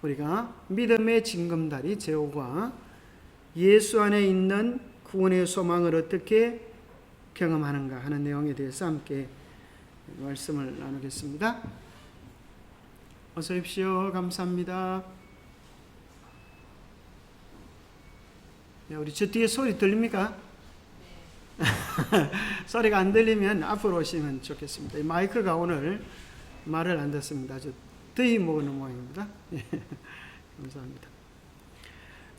우리가 믿음의 징검다리 제호가 예수 안에 있는 구원의 소망을 어떻게 경험하는가 하는 내용에 대해서 함께 말씀을 나누겠습니다. 어서 오십시오. 감사합니다. 우리 저 뒤에 소리 들립니까? 소리가 안 들리면 앞으로 오시면 좋겠습니다. 이 마이크가 오늘 말을 안 듣습니다. 아주 더위 먹는 모양입니다. 감사합니다.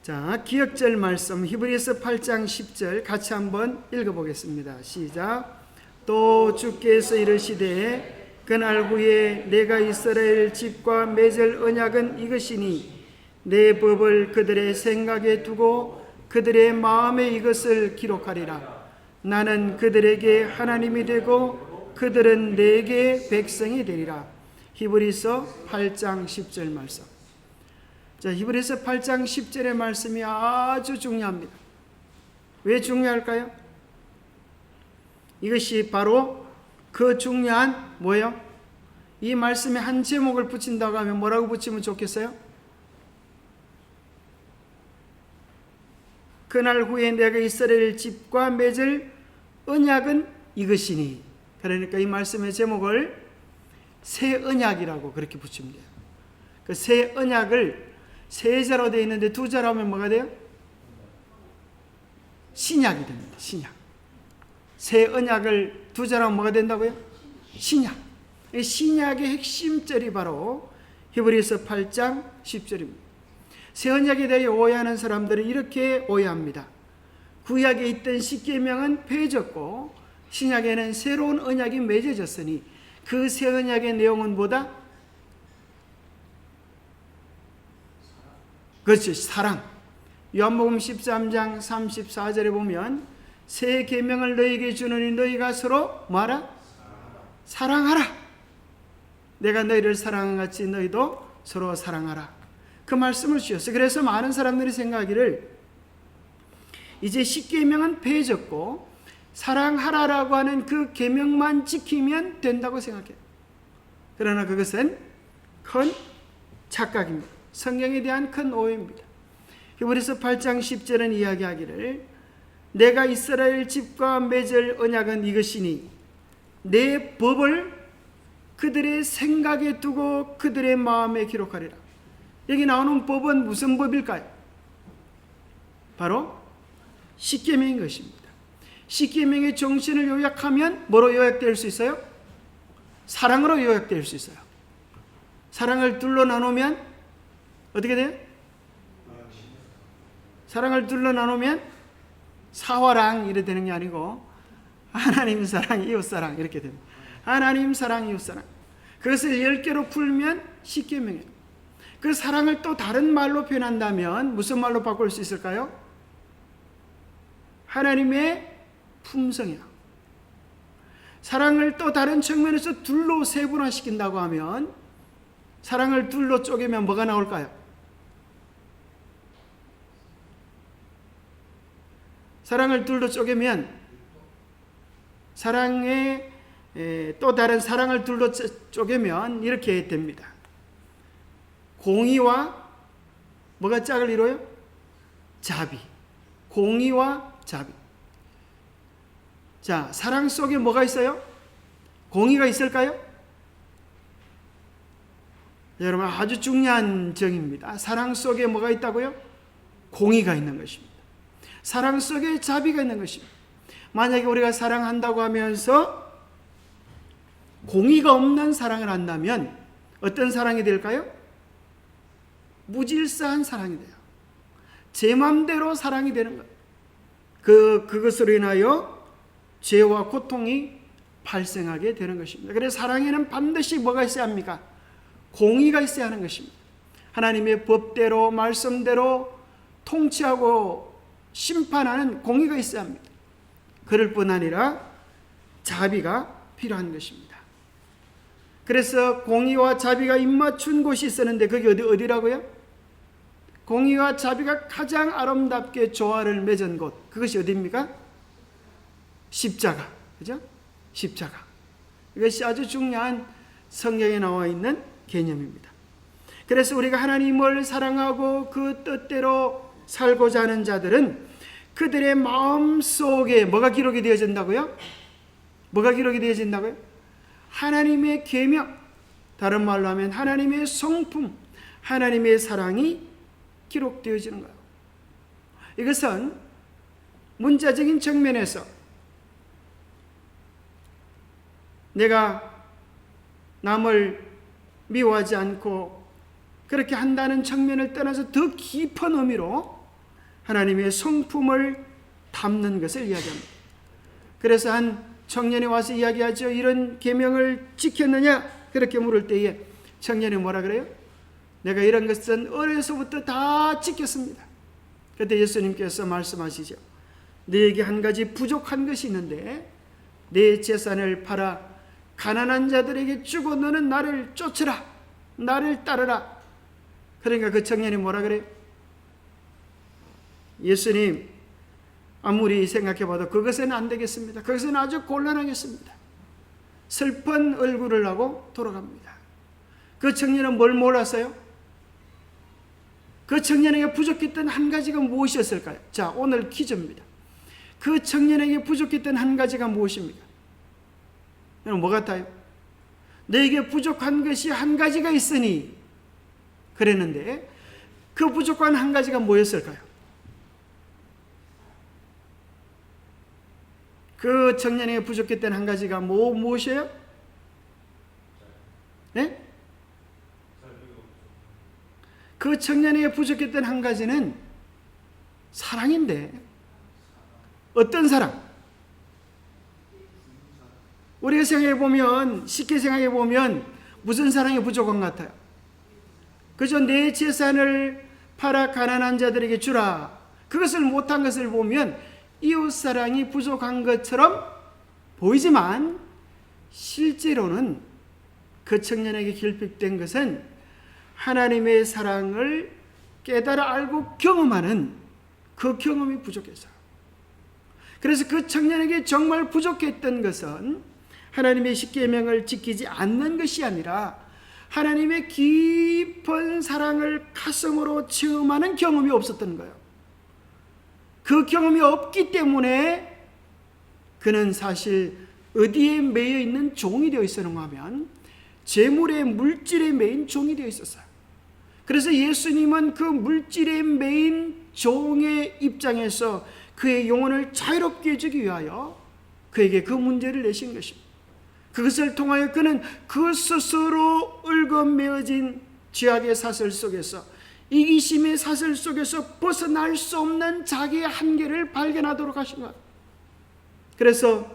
자, 기억절 말씀 히브리서 8장 10절 같이 한번 읽어보겠습니다. 시작. 또 주께서 이르시되 그날 후에 내가 이스라엘 집과 맺을 언약은 이것이니 내 법을 그들의 생각에 두고 그들의 마음에 이것을 기록하리라. 나는 그들에게 하나님이 되고 그들은 내게 백성이 되리라. 히브리서 8장 10절 말씀. 자, 히브리서 8장 10절의 말씀이 아주 중요합니다. 왜 중요할까요? 이것이 바로 그 중요한 뭐예요? 이 말씀에 한 제목을 붙인다고 하면 뭐라고 붙이면 좋겠어요? 그날 후에 내가 이스라엘 집과 맺을 언약은 이것이니. 그러니까 이 말씀의 제목을 새 언약이라고 그렇게 붙이면 돼요. 그 새 언약을 세 자로 되어 있는데 두 자로 하면 뭐가 돼요? 신약이 됩니다. 신약. 새 언약을 두 자로 하면 뭐가 된다고요? 신약. 이 신약의 핵심절이 바로 히브리서 8장 10절입니다. 새 언약에 대해 오해하는 사람들은 이렇게 오해합니다. 구약에 있던 십계명은 폐해졌고 신약에는 새로운 언약이 맺어졌으니 그 새 언약의 내용은 뭐다? 그렇지, 사랑. 요한복음 13장 34절에 보면 새 계명을 너희에게 주노니 너희가 서로 뭐하라? 사랑하라. 내가 너희를 사랑한 같이 너희도 서로 사랑하라. 그 말씀을 주셨어요. 그래서 많은 사람들이 생각하기를 이제 십계명은 폐해졌고 사랑하라라고 하는 그 계명만 지키면 된다고 생각해요. 그러나 그것은 큰 착각입니다. 성경에 대한 큰 오해입니다. 히브리서 8장 10절은 이야기하기를 내가 이스라엘 집과 맺을 언약은 이것이니 내 법을 그들의 생각에 두고 그들의 마음에 기록하리라. 여기 나오는 법은 무슨 법일까요? 바로 십계명인 것입니다. 십계명의 정신을 요약하면 뭐로 요약될 수 있어요? 사랑으로 요약될 수 있어요. 사랑을 둘로 나누면 어떻게 돼요? 사랑을 둘로 나누면 사화랑 이렇게 되는 게 아니고 하나님 사랑, 이웃 사랑 이렇게 됩니다. 하나님 사랑, 이웃 사랑. 그것을 10개로 풀면 십계명이에요. 그 사랑을 또 다른 말로 표현한다면 무슨 말로 바꿀 수 있을까요? 하나님의 품성이야. 사랑을 또 다른 측면에서 둘로 세분화시킨다고 하면 사랑을 둘로 쪼개면 뭐가 나올까요? 사랑을 둘로 쪼개면 사랑의 또 다른 사랑을 둘로 쪼개면 이렇게 됩니다. 공의와 뭐가 짝을 이뤄요? 자비. 공의와 자비. 자, 사랑 속에 뭐가 있어요? 공의가 있을까요? 여러분, 아주 중요한 정의입니다. 사랑 속에 뭐가 있다고요? 공의가 있는 것입니다. 사랑 속에 자비가 있는 것입니다. 만약에 우리가 사랑한다고 하면서 공의가 없는 사랑을 한다면 어떤 사랑이 될까요? 무질서한 사랑이 돼요. 제 맘대로 사랑이 되는 거예요. 그것으로 인하여 죄와 고통이 발생하게 되는 것입니다. 그래서 사랑에는 반드시 뭐가 있어야 합니까? 공의가 있어야 하는 것입니다. 하나님의 법대로 말씀대로 통치하고 심판하는 공의가 있어야 합니다. 그럴 뿐 아니라 자비가 필요한 것입니다. 그래서 공의와 자비가 입맞춘 곳이 있었는데 그게 어디라고요? 공의와 자비가 가장 아름답게 조화를 맺은 곳, 그것이 어디입니까? 십자가. 그죠? 십자가. 이것이 아주 중요한 성경에 나와 있는 개념입니다. 그래서 우리가 하나님을 사랑하고 그 뜻대로 살고자 하는 자들은 그들의 마음속에 뭐가 기록이 되어진다고요? 뭐가 기록이 되어진다고요? 하나님의 계명, 다른 말로 하면 하나님의 성품, 하나님의 사랑이 기록되어지는 거예요. 이것은 문자적인 측면에서 내가 남을 미워하지 않고 그렇게 한다는 측면을 떠나서 더 깊은 의미로 하나님의 성품을 담는 것을 이야기합니다. 그래서 한 청년이 와서 이야기하죠. 이런 계명을 지켰느냐? 그렇게 물을 때에 청년이 뭐라 그래요? 내가 이런 것은 어려서부터 다 지켰습니다. 그때 예수님께서 말씀하시죠. 너에게 한 가지 부족한 것이 있는데 내 재산을 팔아 가난한 자들에게 주고 너는 나를 쫓으라, 나를 따르라. 그러니까 그 청년이 뭐라 그래요? 예수님, 아무리 생각해봐도 그것은 안 되겠습니다. 그것은 아주 곤란하겠습니다. 슬픈 얼굴을 하고 돌아갑니다. 그 청년은 뭘 몰랐어요? 그 청년에게 부족했던 한 가지가 무엇이었을까요? 자, 오늘 퀴즈입니다. 그 청년에게 부족했던 한 가지가 무엇입니까? 여러분, 뭐 같아요? 너에게 부족한 것이 한 가지가 있으니 그랬는데 그 부족한 한 가지가 뭐였을까요? 그 청년에게 부족했던 한 가지가 무엇이에요? 네? 그 청년에게 부족했던 한 가지는 사랑인데 어떤 사랑? 우리가 생각해보면, 쉽게 생각해보면 무슨 사랑이 부족한 것 같아요? 그저 내 재산을 팔아 가난한 자들에게 주라. 그것을 못한 것을 보면 이웃사랑이 부족한 것처럼 보이지만 실제로는 그 청년에게 결핍된 것은 하나님의 사랑을 깨달아 알고 경험하는 그 경험이 부족해서요. 그래서 그 청년에게 정말 부족했던 것은 하나님의 십계명을 지키지 않는 것이 아니라 하나님의 깊은 사랑을 가슴으로 체험하는 경험이 없었던 거예요. 그 경험이 없기 때문에 그는 사실 어디에 매여 있는 종이 되어 있었는가 하면 재물의 물질에 매인 종이 되어 있었어요. 그래서 예수님은 그 물질에 매인 종의 입장에서 그의 영혼을 자유롭게 해주기 위하여 그에게 그 문제를 내신 것입니다. 그것을 통하여 그는 그 스스로 얽어매어진 죄악의 사슬 속에서, 이기심의 사슬 속에서 벗어날 수 없는 자기의 한계를 발견하도록 하신 것. 그래서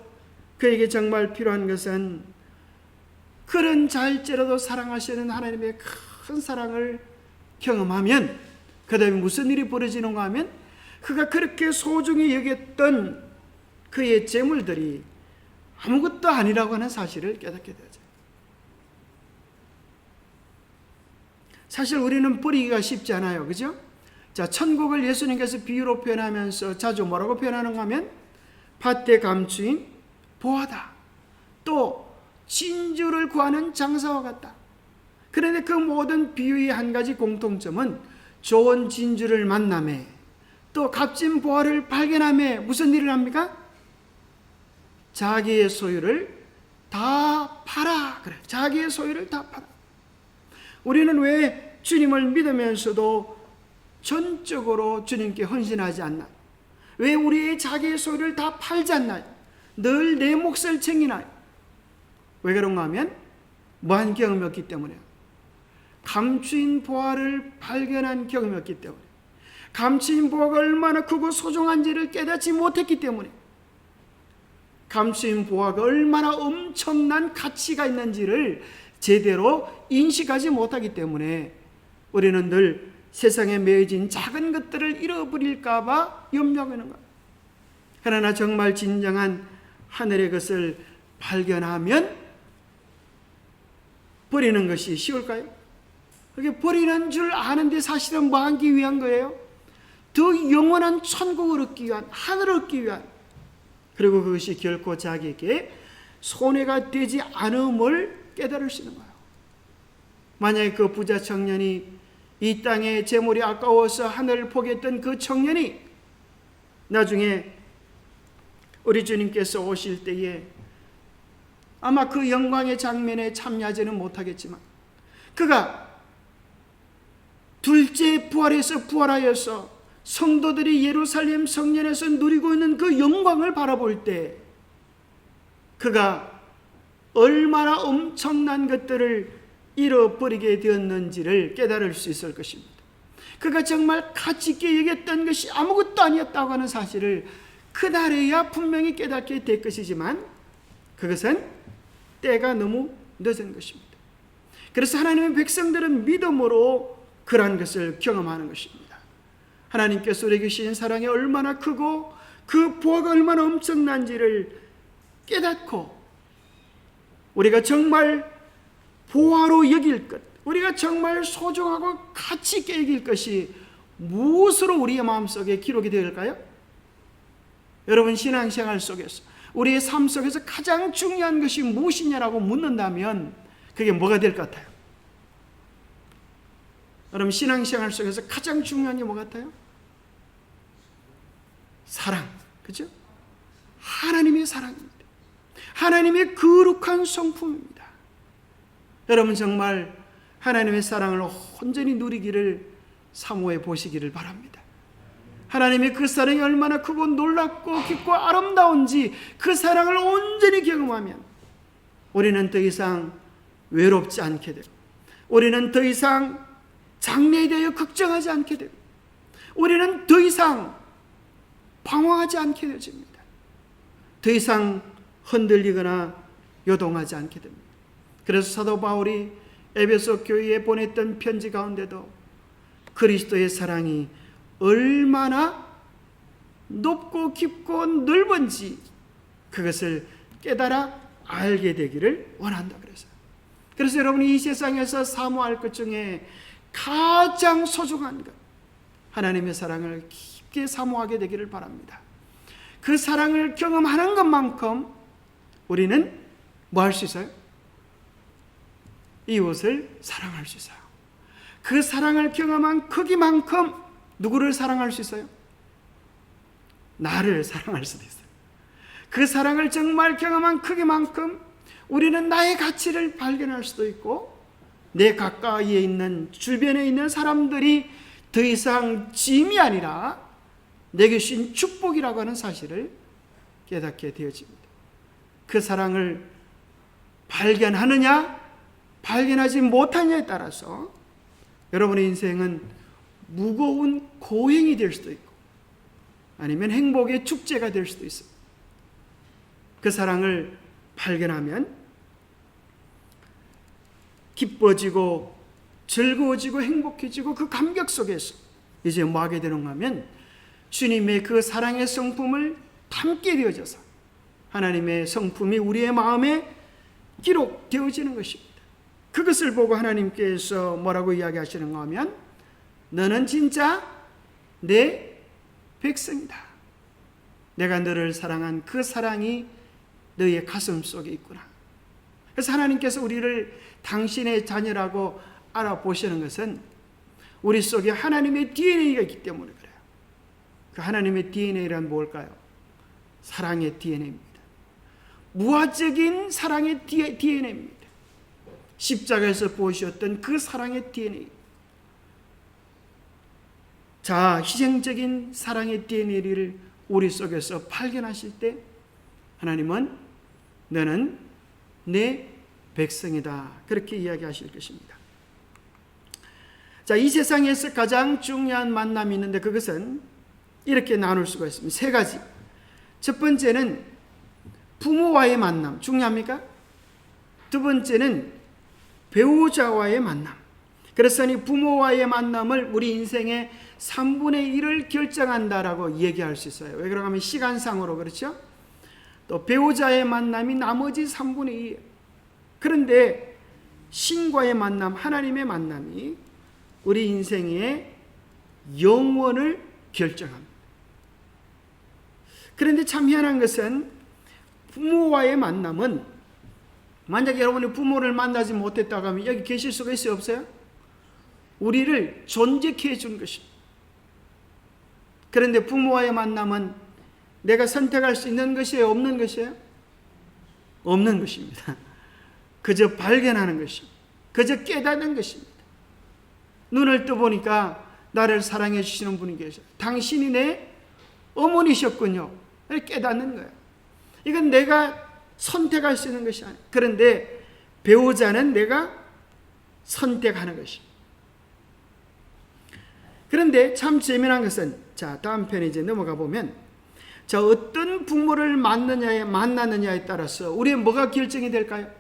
그에게 정말 필요한 것은 그런 자일지라도 사랑하시는 하나님의 큰 사랑을 경험하면, 그 다음에 무슨 일이 벌어지는가 하면 그가 그렇게 소중히 여겼던 그의 재물들이 아무것도 아니라고 하는 사실을 깨닫게 되죠. 사실 우리는 버리기가 쉽지 않아요. 그죠? 자, 천국을 예수님께서 비유로 표현하면서 자주 뭐라고 표현하는가 하면 밭에 감추인 보화다. 또 진주를 구하는 장사와 같다. 그런데 그 모든 비유의 한 가지 공통점은 좋은 진주를 만남에, 또 값진 보화를 발견함에 무슨 일을 합니까? 자기의 소유를 다 팔아. 그래, 자기의 소유를 다 팔아. 우리는 왜 주님을 믿으면서도 전적으로 주님께 헌신하지 않나? 왜 우리의 자기의 소유를 다 팔지 않나요? 늘 내 몫을 챙기나요? 왜 그런가 하면 무한 경험이 없기 때문에요. 감추인 보화를 발견한 경험이 없기 때문에, 감추인 보화가 얼마나 크고 소중한지를 깨닫지 못했기 때문에, 감추인 보화가 얼마나 엄청난 가치가 있는지를 제대로 인식하지 못하기 때문에 우리는 늘 세상에 매여진 작은 것들을 잃어버릴까 봐 염려하는 거예요. 그러나 정말 진정한 하늘의 것을 발견하면 버리는 것이 쉬울까요? 그게 버리는 줄 아는데 사실은 뭐 하기 위한 거예요? 더 영원한 천국을 얻기 위한, 하늘을 얻기 위한, 그리고 그것이 결코 자기에게 손해가 되지 않음을 깨달을 수 있는 거예요. 만약에 그 부자 청년이 이 땅에 재물이 아까워서 하늘을 포기했던 그 청년이 나중에 우리 주님께서 오실 때에 아마 그 영광의 장면에 참여하지는 못하겠지만 그가 둘째 부활에서 부활하여서 성도들이 예루살렘 성전에서 누리고 있는 그 영광을 바라볼 때 그가 얼마나 엄청난 것들을 잃어버리게 되었는지를 깨달을 수 있을 것입니다. 그가 정말 가치 있게 여겼던 것이 아무것도 아니었다고 하는 사실을 그날에야 분명히 깨닫게 될 것이지만 그것은 때가 너무 늦은 것입니다. 그래서 하나님의 백성들은 믿음으로 그러한 것을 경험하는 것입니다. 하나님께서 우리에게 주신 사랑이 얼마나 크고 그 보호가 얼마나 엄청난지를 깨닫고 우리가 정말 보화로 여길 것, 우리가 정말 소중하고 가치 있게 여길 것이 무엇으로 우리의 마음속에 기록이 되을까요? 여러분, 신앙생활 속에서 우리의 삶 속에서 가장 중요한 것이 무엇이냐라고 묻는다면 그게 뭐가 될 것 같아요? 여러분, 신앙생활 속에서 가장 중요한 게 뭐 같아요? 사랑, 그죠? 하나님의 사랑입니다. 하나님의 거룩한 성품입니다. 여러분, 정말 하나님의 사랑을 온전히 누리기를 사모해 보시기를 바랍니다. 하나님의 그 사랑이 얼마나 크고 놀랍고 깊고 아름다운지 그 사랑을 온전히 경험하면 우리는 더 이상 외롭지 않게 되고, 우리는 더 이상 장래에 대하여 걱정하지 않게 되고, 우리는 더 이상 방황하지 않게 되어집니다. 더 이상 흔들리거나 요동하지 않게 됩니다. 그래서 사도 바울이 에베소 교회에 보냈던 편지 가운데도 그리스도의 사랑이 얼마나 높고 깊고 넓은지 그것을 깨달아 알게 되기를 원한다 그랬어요. 그래서 여러분이 이 세상에서 사모할 것 중에 가장 소중한 것, 하나님의 사랑을 깊게 사모하게 되기를 바랍니다. 그 사랑을 경험하는 것만큼 우리는 뭐 할 수 있어요? 이웃을 사랑할 수 있어요. 그 사랑을 경험한 크기만큼 누구를 사랑할 수 있어요? 나를 사랑할 수도 있어요. 그 사랑을 정말 경험한 크기만큼 우리는 나의 가치를 발견할 수도 있고, 내 가까이에 있는 주변에 있는 사람들이 더 이상 짐이 아니라 내게 주신 축복이라고 하는 사실을 깨닫게 되어집니다. 그 사랑을 발견하느냐 발견하지 못하느냐에 따라서 여러분의 인생은 무거운 고행이 될 수도 있고 아니면 행복의 축제가 될 수도 있습니다. 그 사랑을 발견하면 기뻐지고 즐거워지고 행복해지고 그 감격 속에서 이제 뭐 하게 되는가 하면 주님의 그 사랑의 성품을 담게 되어져서 하나님의 성품이 우리의 마음에 기록되어지는 것입니다. 그것을 보고 하나님께서 뭐라고 이야기하시는가 하면 너는 진짜 내 백성이다. 내가 너를 사랑한 그 사랑이 너의 가슴 속에 있구나. 그래서 하나님께서 우리를 당신의 자녀라고 알아보시는 것은 우리 속에 하나님의 DNA가 있기 때문에 그래요. 그 하나님의 DNA란 뭘까요? 사랑의 DNA입니다. 무화적인 사랑의 DNA입니다. 십자가에서 보여주셨던 그 사랑의 DNA. 자, 희생적인 사랑의 DNA를 우리 속에서 발견하실 때 하나님은 너는 내 백성이다, 그렇게 이야기하실 것입니다. 자, 이 세상에서 가장 중요한 만남이 있는데 그것은 이렇게 나눌 수가 있습니다. 세 가지. 첫 번째는 부모와의 만남, 중요합니까? 두 번째는 배우자와의 만남. 그래서 이 부모와의 만남을 우리 인생의 3분의 1을 결정한다라고 얘기할 수 있어요. 왜 그런가 하면 시간상으로 그렇죠? 또 배우자의 만남이 나머지 3분의 2. 그런데 신과의 만남, 하나님의 만남이 우리 인생의 영원을 결정합니다. 그런데 참 희한한 것은 부모와의 만남은 만약에 여러분이 부모를 만나지 못했다고 하면 여기 계실 수가 있어요, 없어요? 우리를 존재케 해준 것입니다. 그런데 부모와의 만남은 내가 선택할 수 있는 것이에요, 없는 것이에요? 없는 것입니다. 그저 발견하는 것입니다. 그저 깨닫는 것입니다. 눈을 떠보니까 나를 사랑해 주시는 분이 계셔요. 당신이 내 어머니셨군요. 깨닫는 거예요. 이건 내가 선택할 수 있는 것이 아니에요. 그런데 배우자는 내가 선택하는 것입니다. 그런데 참 재미난 것은, 자, 다음 편에 이제 넘어가 보면, 자, 어떤 부모를 만나느냐에 따라서 우리의 뭐가 결정이 될까요?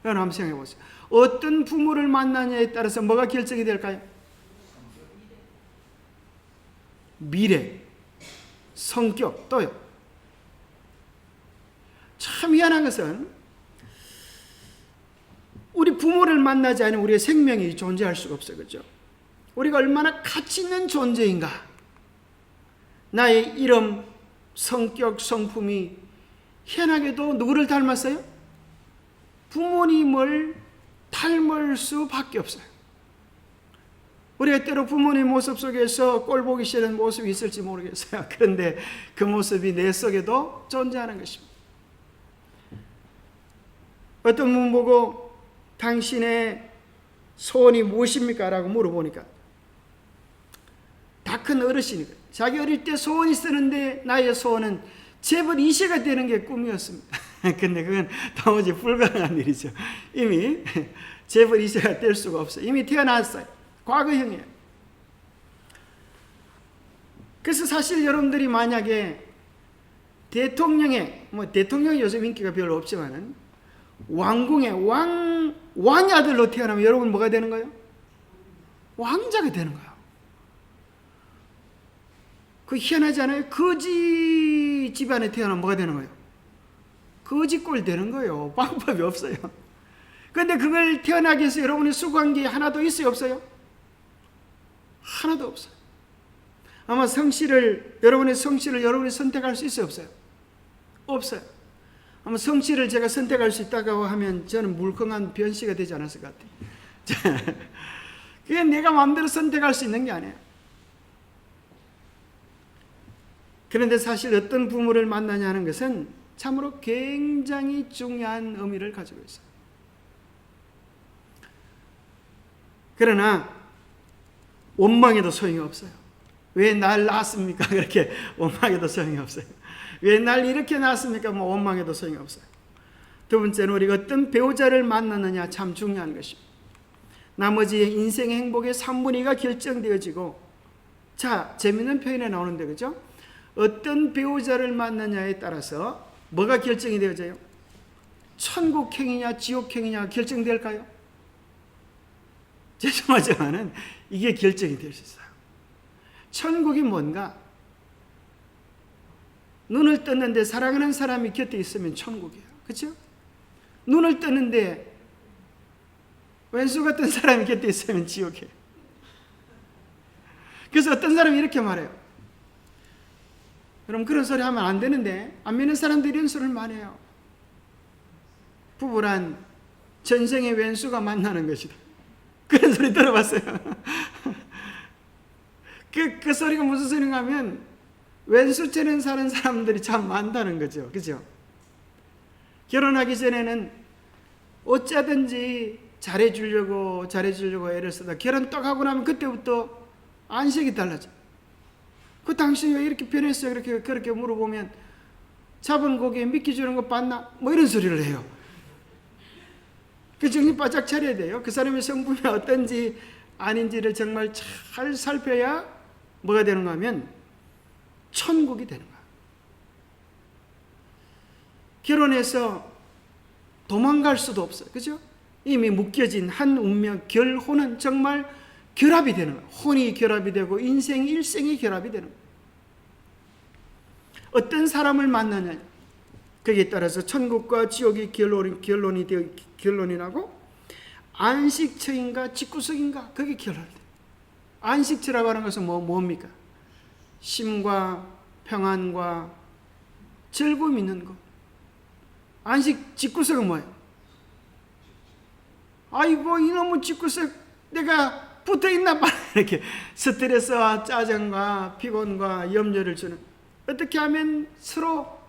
여러분 한번 생각해 보세요. 어떤 부모를 만나느냐에 따라서 뭐가 결정이 될까요? 미래, 성격, 또요. 참 희한한 것은 우리 부모를 만나지 않으면 우리의 생명이 존재할 수가 없어요. 그렇죠? 우리가 얼마나 가치 있는 존재인가. 나의 이름, 성격, 성품이 희한하게도 누구를 닮았어요? 부모님을 닮을 수밖에 없어요. 우리가 때로 부모님 모습 속에서 꼴 보기 싫은 모습이 있을지 모르겠어요. 그런데 그 모습이 내 속에도 존재하는 것입니다. 어떤 분 보고 당신의 소원이 무엇입니까? 라고 물어보니까 다 큰 어르신이 자기 어릴 때 소원이 있었는데 나의 소원은 재벌 2세가 되는 게 꿈이었습니다. 근데 그건 도무지 불가능한 일이죠. 이미 재벌 2세가 될 수가 없어요. 이미 태어났어요. 과거형이에요. 그래서 사실 여러분들이 만약에 대통령이 요즘 인기가 별로 없지만은 왕궁의 왕의 아들로 태어나면 여러분 뭐가 되는 거예요? 왕자가 되는 거예요. 그 희한하지 않아요? 거지 집안에 태어나면 뭐가 되는 거예요? 거지꼴 되는 거예요. 방법이 없어요. 그런데 그걸 태어나기 위해서 여러분이 수고한 게 하나도 있어요, 없어요? 하나도 없어요. 아마 여러분의 성씨를 여러분이 선택할 수 있어요, 없어요? 없어요. 아마 성씨를 제가 선택할 수 있다고 하면 저는 물컹한 변씨가 되지 않았을 것 같아요. 그게 내가 마음대로 선택할 수 있는 게 아니에요. 그런데 사실 어떤 부모를 만나냐는 것은 참으로 굉장히 중요한 의미를 가지고 있어요. 그러나 원망해도 소용이 없어요. 왜 날 낳았습니까? 그렇게 원망해도 소용이 없어요. 왜 날 이렇게 낳았습니까? 원망해도 소용이 없어요. 두 번째는 우리가 어떤 배우자를 만나느냐 참 중요한 것입니다. 나머지 인생의 행복의 3분의 2가 결정되어지고, 자, 재밌는 표현이 나오는데, 그죠? 어떤 배우자를 만나냐에 따라서 뭐가 결정이 되어져요? 천국행이냐 지옥행이냐 결정될까요? 죄송하지만은 이게 결정이 될 수 있어요. 천국이 뭔가? 눈을 떴는데 사랑하는 사람이 곁에 있으면 천국이에요. 그렇죠? 눈을 떴는데 왼수 같은 사람이 곁에 있으면 지옥이에요. 그래서 어떤 사람이 이렇게 말해요. 여러분 그런 소리 하면 안 되는데 안 믿는 사람들이 이런 소리를 많이 해요. 부부란 전생의 왼수가 만나는 것이다. 그런 소리 들어봤어요. 그 소리가 무슨 소리인가 하면 왼수처럼 사는 사람들이 참 많다는 거죠. 그죠? 결혼하기 전에는 어쩌든지 잘해주려고 애를 쓰다 결혼 딱 하고 나면 그때부터 안색이 달라져. 그 당신이 왜 이렇게 변했어요? 그렇게 물어보면 잡은 고기에 미끼 주는 거 봤나? 이런 소리를 해요. 그 정신 바짝 차려야 돼요. 그 사람의 성품이 어떤지 아닌지를 정말 잘 살펴야 뭐가 되는가 하면 천국이 되는 거야. 결혼해서 도망갈 수도 없어요. 그죠? 이미 묶여진 한 운명, 결혼은 정말 결합이 되는 거예요. 혼이 결합이 되고 인생 일생이 결합이 되는 거예요. 어떤 사람을 만나냐 거기에 따라서 천국과 지옥이 결론이 나고 안식처인가 집구석인가 그게 결론이 돼요. 안식처라고 하는 것은 뭡니까? 심과 평안과 즐거움 있는 것. 집구석은 뭐예요? 아이고 이놈의 집구석 내가 붙어있나 봐. 이렇게 스트레스와 짜증과 피곤과 염려를 주는, 어떻게 하면 서로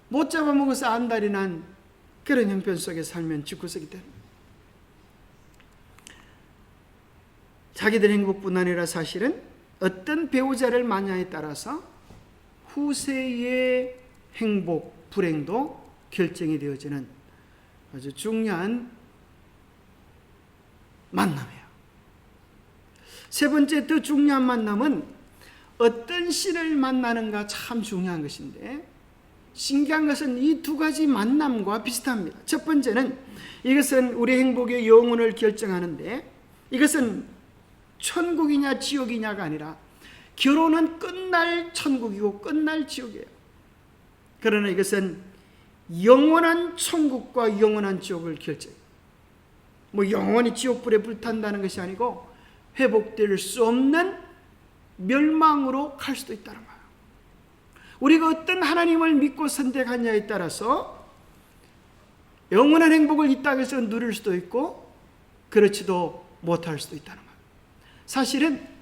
못 잡아먹어서 안달이 난 그런 형편 속에 살면 집구석이 되는, 자기들 행복뿐 아니라 사실은 어떤 배우자를 만나에 따라서 후세의 행복, 불행도 결정이 되어지는 아주 중요한 만남이에요. 세 번째 더 중요한 만남은 어떤 신을 만나는가 참 중요한 것인데, 신기한 것은 이 두 가지 만남과 비슷합니다. 첫 번째는 이것은 우리 행복의 영혼을 결정하는데, 이것은 천국이냐 지옥이냐가 아니라 결혼은 끝날 천국이고 끝날 지옥이에요. 그러나 이것은 영원한 천국과 영원한 지옥을 결정해요. 뭐 영원히 지옥불에 불탄다는 것이 아니고 회복될 수 없는 멸망으로 갈 수도 있다는 거예요. 우리가 어떤 하나님을 믿고 선택하냐에 따라서 영원한 행복을 이 땅에서 누릴 수도 있고 그렇지도 못할 수도 있다는 거예요. 사실은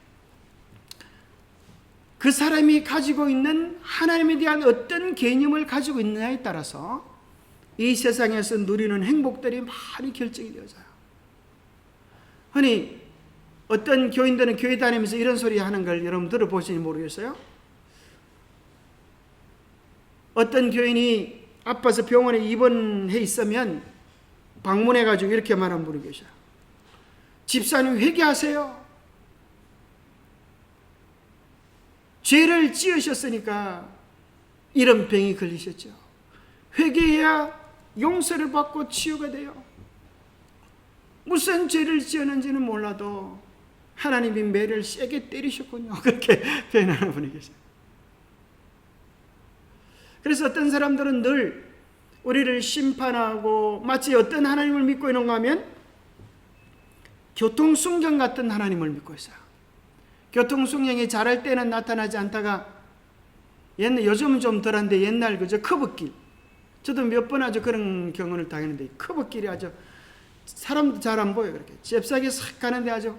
그 사람이 가지고 있는 하나님에 대한 어떤 개념을 가지고 있느냐에 따라서 이 세상에서 누리는 행복들이 많이 결정이 되어져요. 흔히 어떤 교인들은 교회 다니면서 이런 소리 하는 걸 여러분 들어보시니 모르겠어요? 어떤 교인이 아파서 병원에 입원해 있으면 방문해가지고 이렇게 말하는 분이 계셔요. 집사님 회개하세요. 죄를 지으셨으니까 이런 병이 걸리셨죠. 회개해야 용서를 받고 치유가 돼요. 무슨 죄를 지었는지는 몰라도 하나님이 매를 세게 때리셨군요. 그렇게 표현하는 분이 계세요. 그래서 어떤 사람들은 늘 우리를 심판하고 마치 어떤 하나님을 믿고 있는가 하면 교통순경 같은 하나님을 믿고 있어요. 교통순경이 잘할 때는 나타나지 않다가 요즘은 좀 덜한데 옛날 그저 커브길, 저도 몇 번 아주 그런 경험을 당했는데 커브길이 아주 사람도 잘 안 보여요. 그렇게 잽싸게 싹 가는데 아주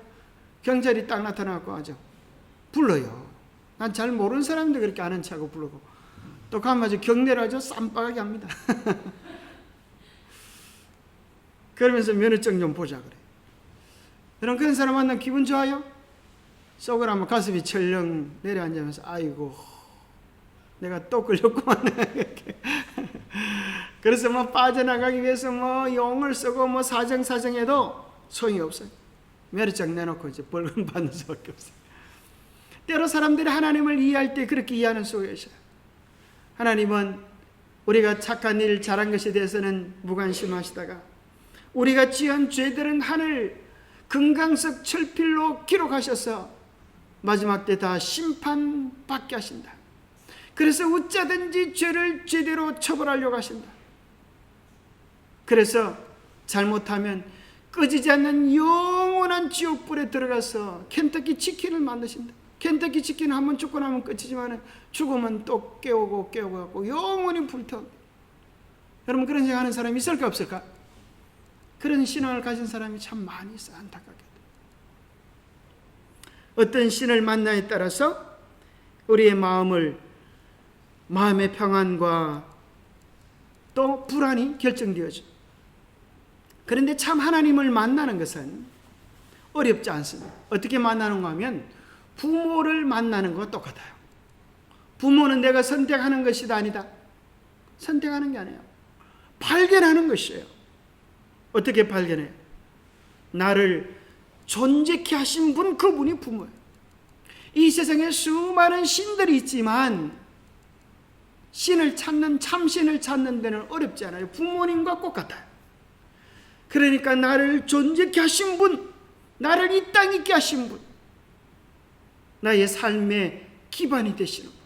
경찰이 딱 나타나고 아주 불러요. 난 잘 모르는 사람인데 그렇게 아는 척하고 부르고 또 가면 아주 경례를 아주 쌈박하게 합니다. 그러면서 면허증 좀 보자 그래. 여러분 그런 사람 만나면 기분 좋아요? 속으로 하면 가슴이 철렁 내려앉으면서 아이고 내가 또 끌렸구만. 그래서 뭐 빠져나가기 위해서 뭐 용을 쓰고 뭐 사정해도 소용이 없어요. 면허증 내놓고 이제 벌금 받는 수밖에 없어요. 때로 사람들이 하나님을 이해할 때 그렇게 이해하는 수가 있어요. 하나님은 우리가 착한 일 잘한 것에 대해서는 무관심하시다가 우리가 지은 죄들은 하늘 금강석 철필로 기록하셔서 마지막 때 다 심판받게 하신다. 그래서 어쩌든지 죄를 제대로 처벌하려고 하신다. 그래서 잘못하면 꺼지지 않는 영원한 지옥불에 들어가서 켄터키 치킨을 만드신다. 켄터키 치킨은 한번 죽고 나면 끝이지만 죽으면 또 깨우고 갖고 영원히 불태운다. 여러분 그런 생각하는 사람이 있을까 없을까? 그런 신앙을 가진 사람이 참 많이 있어. 안타깝게도 어떤 신을 만나에 따라서 우리의 마음의 평안과 또 불안이 결정되어져. 그런데 참 하나님을 만나는 것은 어렵지 않습니다. 어떻게 만나는가 하면 부모를 만나는 것과 똑같아요. 부모는 내가 선택하는 것이 아니다. 선택하는 게 아니에요. 발견하는 것이에요. 어떻게 발견해요? 나를 존재케 하신 분, 그분이 부모예요. 이 세상에 수많은 신들이 있지만 참신을 찾는 데는 어렵지 않아요. 부모님과 똑같아요. 그러니까 나를 존재케 하신 분, 나를 이 땅에 있게 하신 분, 나의 삶의 기반이 되시는 분,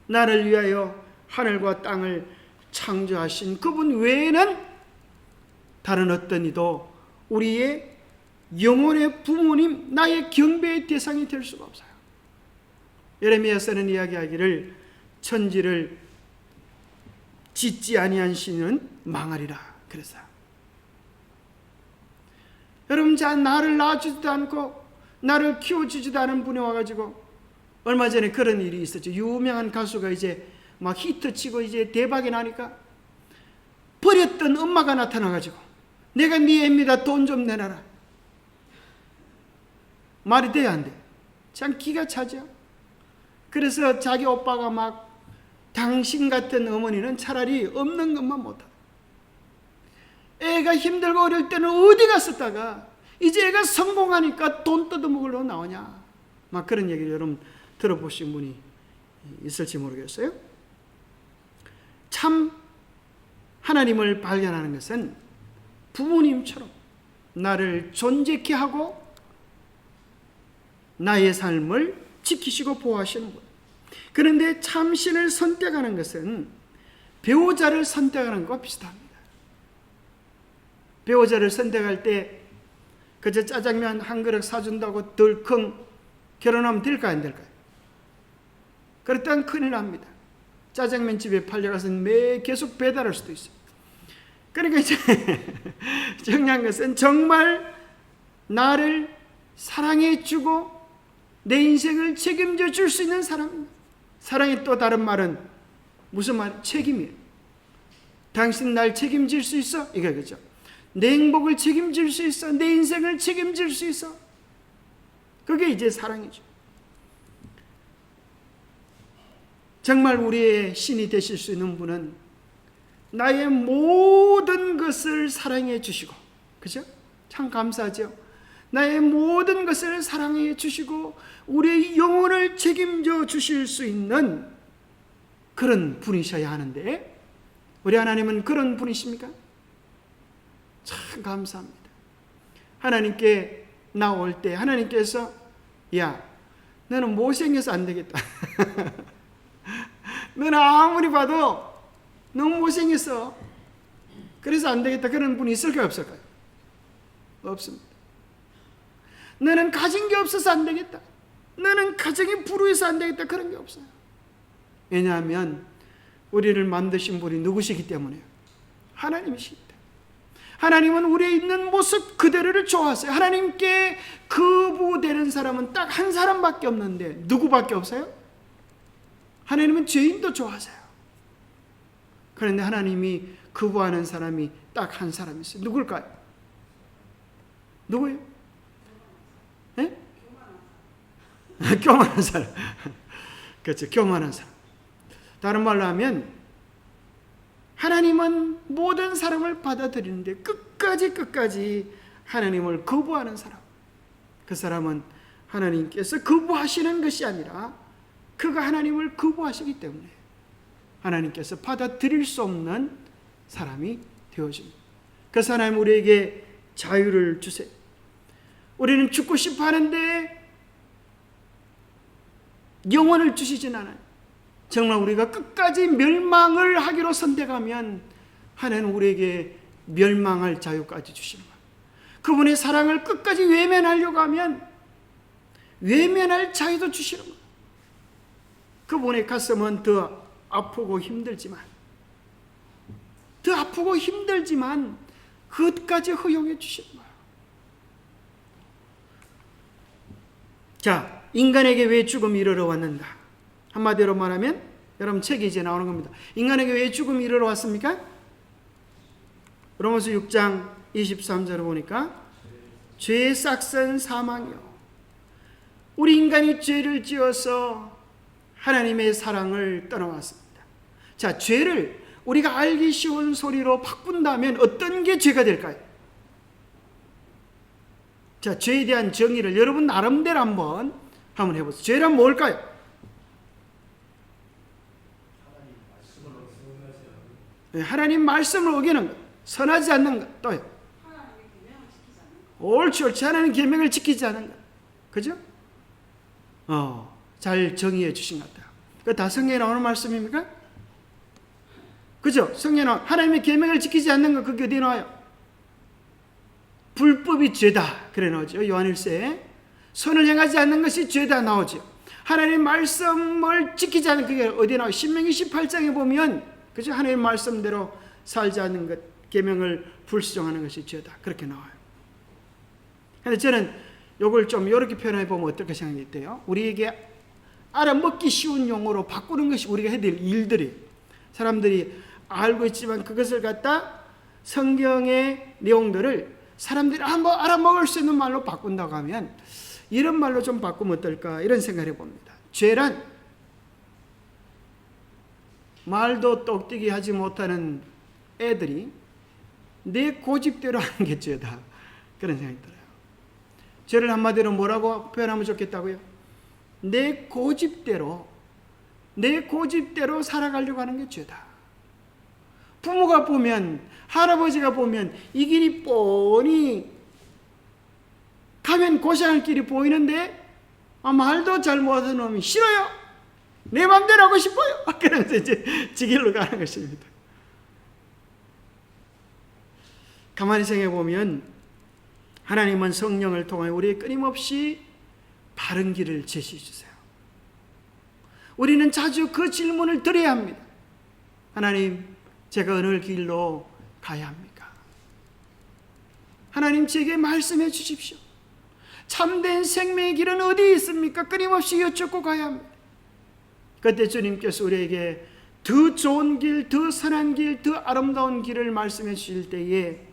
나를 위하여 하늘과 땅을 창조하신 그분 외에는 다른 어떤 이도 우리의 영혼의 부모님, 나의 경배의 대상이 될 수가 없어요. 예레미야서는 이야기하기를 천지를 짓지 아니한 신은 망하리라 그랬어요. 여러분, 자, 나를 낳아주지도 않고 나를 키워주지도 않은 분이 와가지고, 얼마 전에 그런 일이 있었죠. 유명한 가수가 이제 막 히트치고 이제 대박이 나니까 버렸던 엄마가 나타나가지고, 내가 네 애입니다, 돈 좀 내놔라. 말이 돼야 안 돼? 참 기가 차죠. 그래서 자기 오빠가 막, 당신 같은 어머니는 차라리 없는 것만 못하다. 애가 힘들고 어릴 때는 어디 갔었다가 이제 애가 성공하니까 돈 뜯어먹으려고 나오냐, 막 그런 얘기를 여러분 들어보신 분이 있을지 모르겠어요. 참 하나님을 발견하는 것은 부모님처럼 나를 존재케 하고 나의 삶을 지키시고 보호하시는 분. 그런데 참 신을 선택하는 것은 배우자를 선택하는 것과 비슷합니다. 배우자를 선택할 때 그저 짜장면 한 그릇 사준다고 덜컹 결혼하면 될까요, 안 될까요? 그렇다면 큰일 납니다. 짜장면 집에 팔려가서 매 계속 배달할 수도 있어요. 그러니까 이제 중요한 것은 정말 나를 사랑해주고 내 인생을 책임져 줄 수 있는 사람입니다. 사랑의 또 다른 말은 무슨 말? 책임이에요. 당신 날 책임질 수 있어? 이거 그죠? 내 행복을 책임질 수 있어? 내 인생을 책임질 수 있어? 그게 이제 사랑이죠. 정말 우리의 신이 되실 수 있는 분은 나의 모든 것을 사랑해 주시고, 그죠? 참 감사하죠. 나의 모든 것을 사랑해 주시고 우리의 영혼을 책임져 주실 수 있는 그런 분이셔야 하는데, 우리 하나님은 그런 분이십니까? 참 감사합니다. 하나님께 나올 때 하나님께서, 야, 너는 못생겨서 안 되겠다. 너는 아무리 봐도 너무 못생겼어. 그래서 안 되겠다. 그런 분이 있을까요, 없을까요? 없습니다. 너는 가진 게 없어서 안 되겠다. 너는 가정이 불우해서 안 되겠다. 그런 게 없어요. 왜냐하면 우리를 만드신 분이 누구시기 때문에요. 하나님이시기 때문에. 하나님은 우리의 있는 모습 그대로를 좋아하세요. 하나님께 거부되는 사람은 딱 한 사람밖에 없는데 누구밖에 없어요? 하나님은 죄인도 좋아하세요. 그런데 하나님이 거부하는 사람이 딱 한 사람이 있어요. 누굴까요? 누구예요? 네? 교만한 사람. 그렇죠. 교만한 사람. 다른 말로 하면 하나님은 모든 사람을 받아들이는데 끝까지 하나님을 거부하는 사람. 그 사람은 하나님께서 거부하시는 것이 아니라 그가 하나님을 거부하시기 때문에 하나님께서 받아들일 수 없는 사람이 되어집니다. 그래서 하나님 우리에게 자유를 주세요. 우리는 죽고 싶어 하는데 영혼을 주시진 않아요. 정말 우리가 끝까지 멸망을 하기로 선택하면 하나님은 우리에게 멸망할 자유까지 주시는 거예요. 그분의 사랑을 끝까지 외면하려고 하면 외면할 자유도 주시는 거예요. 그분의 가슴은 더 아프고 힘들지만 그것까지 허용해 주시는 거예요. 자, 인간에게 왜 죽음이 이르러 왔는가? 한마디로 말하면 여러분 책이 이제 나오는 겁니다. 인간에게 왜 죽음이 이르러 왔습니까? 로마서 6장 23절을 보니까 죄의 싹은 사망이요. 우리 인간이 죄를 지어서 하나님의 사랑을 떠나왔습니다. 자, 죄를 우리가 알기 쉬운 소리로 바꾼다면 어떤 게 죄가 될까요? 자, 죄에 대한 정의를 여러분 나름대로 한번 해보세요. 죄란 뭘까요? 하나님 말씀을 어기는 것, 선하지 않는 것, 또요. 옳지. 하나님 계명을 지키지 않는 것, 그죠? 잘 정의해 주신 것 같아요. 그 다 성경에 나오는 말씀입니까? 그죠? 성경에 나오는 하나님의 계명을 지키지 않는 것, 그게 어디 나와요? 불법이 죄다, 그래 나오죠. 요한일서에 선을 행하지 않는 것이 죄다 나오죠. 하나님의 말씀을 지키지 않는 그게 어디 나와요? 신명기 18장에 보면, 그죠? 하나님의 말씀대로 살지 않는 것, 계명을 불수종하는 것이 죄다, 그렇게 나와요. 근데 저는 요걸 좀 이렇게 표현해 보면 어떨까 생각이 돼요. 우리에게 알아먹기 쉬운 용어로 바꾸는 것이 우리가 해야 될 일들이에요. 사람들이 알고 있지만 그것을 갖다 성경의 내용들을 사람들이 알아먹을 수 있는 말로 바꾼다고 하면 이런 말로 좀 바꾸면 어떨까 이런 생각을 해봅니다. 죄란 말도 똑띠기 하지 못하는 애들이 내 고집대로 하는 게 죄다. 그런 생각이 들어요. 죄를 한마디로 뭐라고 표현하면 좋겠다고요? 내 고집대로 살아가려고 하는 게 죄다. 부모가 보면, 할아버지가 보면 이 길이 뻔히 가면 고생할 길이 보이는데 말도 잘 못하는 놈이 싫어요. 내 맘대로 하고 싶어요. 그러면서 이제 지 길로 가는 것입니다. 가만히 생각해 보면 하나님은 성령을 통해 우리의 끊임없이 바른 길을 제시해 주세요. 우리는 자주 그 질문을 드려야 합니다. 하나님, 제가 어느 길로 가야 합니까? 하나님, 제게 말씀해 주십시오. 참된 생명의 길은 어디에 있습니까? 끊임없이 여쭙고 가야 합니다. 그때 주님께서 우리에게 더 좋은 길, 더 선한 길, 더 아름다운 길을 말씀해 주실 때에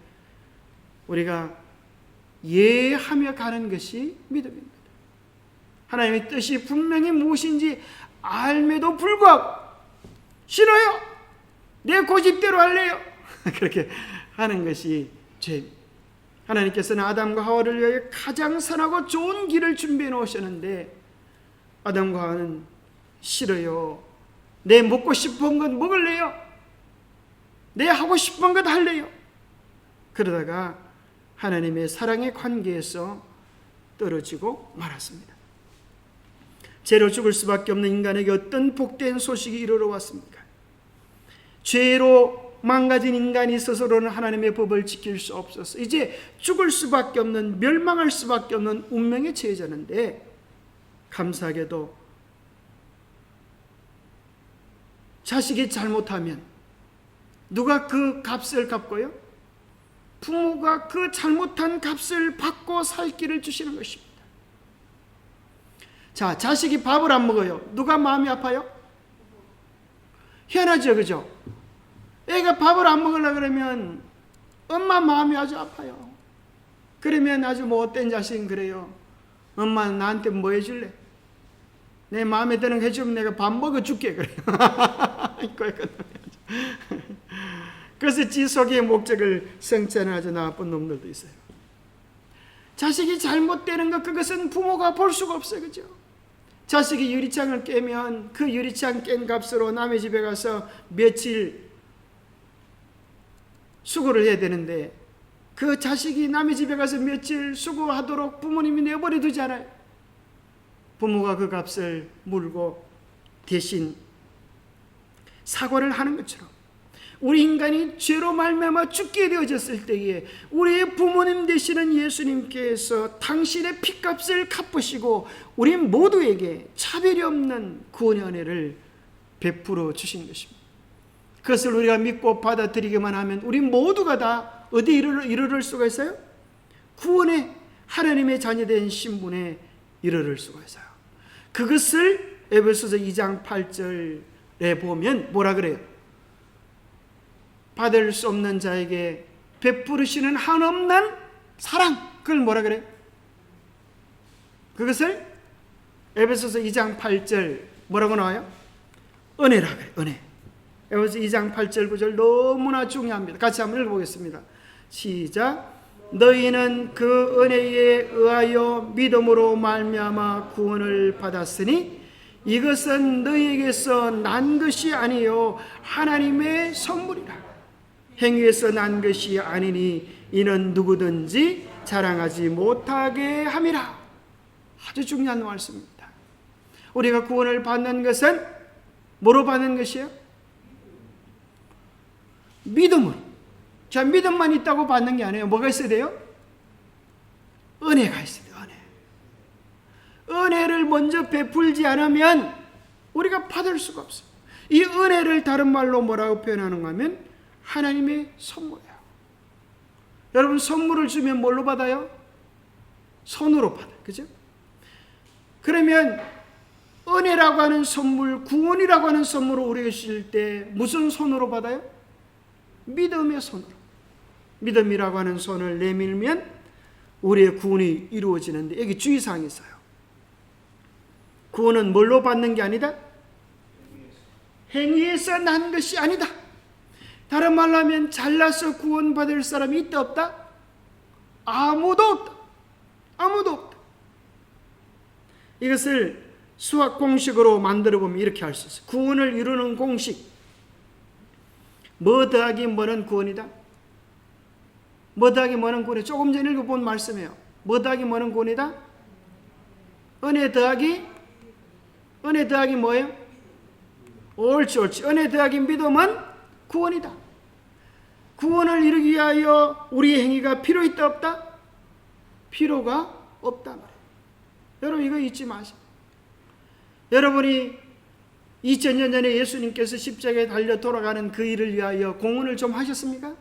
우리가 예하며 가는 것이 믿음입니다. 하나님의 뜻이 분명히 무엇인지 알매도 불구하고 싫어요, 내 고집대로 할래요 그렇게 하는 것이 죄입니다. 하나님께서는 아담과 하와를 위하여 가장 선하고 좋은 길을 준비해 놓으셨는데 아담과 하와는 싫어요, 내 먹고 싶은 것 먹을래요, 내 하고 싶은 것 할래요. 그러다가 하나님의 사랑의 관계에서 떨어지고 말았습니다. 죄로 죽을 수밖에 없는 인간에게 어떤 복된 소식이 이르러 왔습니까? 죄로 망가진 인간이 스스로는 하나님의 법을 지킬 수 없어서 이제 죽을 수밖에 없는, 멸망할 수밖에 없는 운명의 죄자는데, 감사하게도 자식이 잘못하면 누가 그 값을 갚고요? 부모가 그 잘못한 값을 받고 살 길을 주시는 것입니다. 자, 자식이 밥을 안 먹어요. 누가 마음이 아파요? 희한하죠, 그죠? 애가 밥을 안 먹으려고 그러면 엄마 마음이 아주 아파요. 그러면 아주 못된 자식은 그래요. 엄마 나한테 뭐 해줄래? 내 마음에 드는 거 해주면 내가 밥 먹어줄게. 그래요. 그래서 지 속의 목적을 성취하는 아주 나쁜 놈들도 있어요. 자식이 잘못되는 것, 그것은 부모가 볼 수가 없어요. 그죠? 자식이 유리창을 깨면 그 유리창 깬 값으로 남의 집에 가서 며칠 수고를 해야 되는데, 그 자식이 남의 집에 가서 며칠 수고하도록 부모님이 내버려 두잖아요. 부모가 그 값을 물고 대신 사과를 하는 것처럼 우리 인간이 죄로 말미암아 죽게 되어졌을 때에 우리의 부모님 되시는 예수님께서 당신의 피값을 갚으시고 우리 모두에게 차별이 없는 구원의 은혜를 베풀어 주신 것입니다. 그것을 우리가 믿고 받아들이기만 하면 우리 모두가 다 어디에 이르를 수가 있어요? 구원의 하나님의 자녀된 신분에 이르를 수가 있어요. 그것을 에베소서 2장 8절에 보면 뭐라 그래요? 받을 수 없는 자에게 베푸시는 한없는 사랑, 그걸 뭐라 그래요? 그것을 에베소서 2장 8절 뭐라고 나와요? 은혜라 그래요. 은혜. 에베소서 2장 8절 9절 너무나 중요합니다. 같이 한번 읽어보겠습니다. 시작. 너희는 그 은혜에 의하여 믿음으로 말미암아 구원을 받았으니 이것은 너희에게서 난 것이 아니요 하나님의 선물이라. 행위에서 난 것이 아니니 이는 누구든지 자랑하지 못하게 함이라. 아주 중요한 말씀입니다. 우리가 구원을 받는 것은 뭐로 받는 것이에요? 믿음으로. 자, 믿음만 있다고 받는 게 아니에요. 뭐가 있어야 돼요? 은혜가 있어야 돼요. 은혜를 먼저 베풀지 않으면 우리가 받을 수가 없어요. 이 은혜를 다른 말로 뭐라고 표현하는가 하면 하나님의 선물이에요. 여러분, 선물을 주면 뭘로 받아요? 손으로 받아요. 그죠? 그러면 은혜라고 하는 선물, 구원이라고 하는 선물을 우리가 주실 때 무슨 손으로 받아요? 믿음의 손으로. 믿음이라고 하는 손을 내밀면 우리의 구원이 이루어지는데 여기 주의사항이 있어요. 구원은 뭘로 받는 게 아니다? 행위에서 난 것이 아니다. 다른 말로 하면 잘나서 구원받을 사람이 있다 없다? 아무도 없다. 아무도 없다. 이것을 수학 공식으로 만들어 보면 이렇게 할 수 있어요. 구원을 이루는 공식. 뭐 더하기 뭐는 구원이다? 뭐 더하기 뭐는 구원이다? 조금 전에 읽어본 말씀이에요. 뭐 더하기 뭐는 구원이다? 은혜 더하기 뭐예요? 옳지. 은혜 더하기 믿음은 구원이다. 구원을 이루기 위하여 우리의 행위가 필요 있다 없다? 필요가 없다 말이에요. 여러분 이거 잊지 마세요. 여러분이 2000년 전에 예수님께서 십자가에 달려 돌아가는 그 일을 위하여 공헌을 좀 하셨습니까?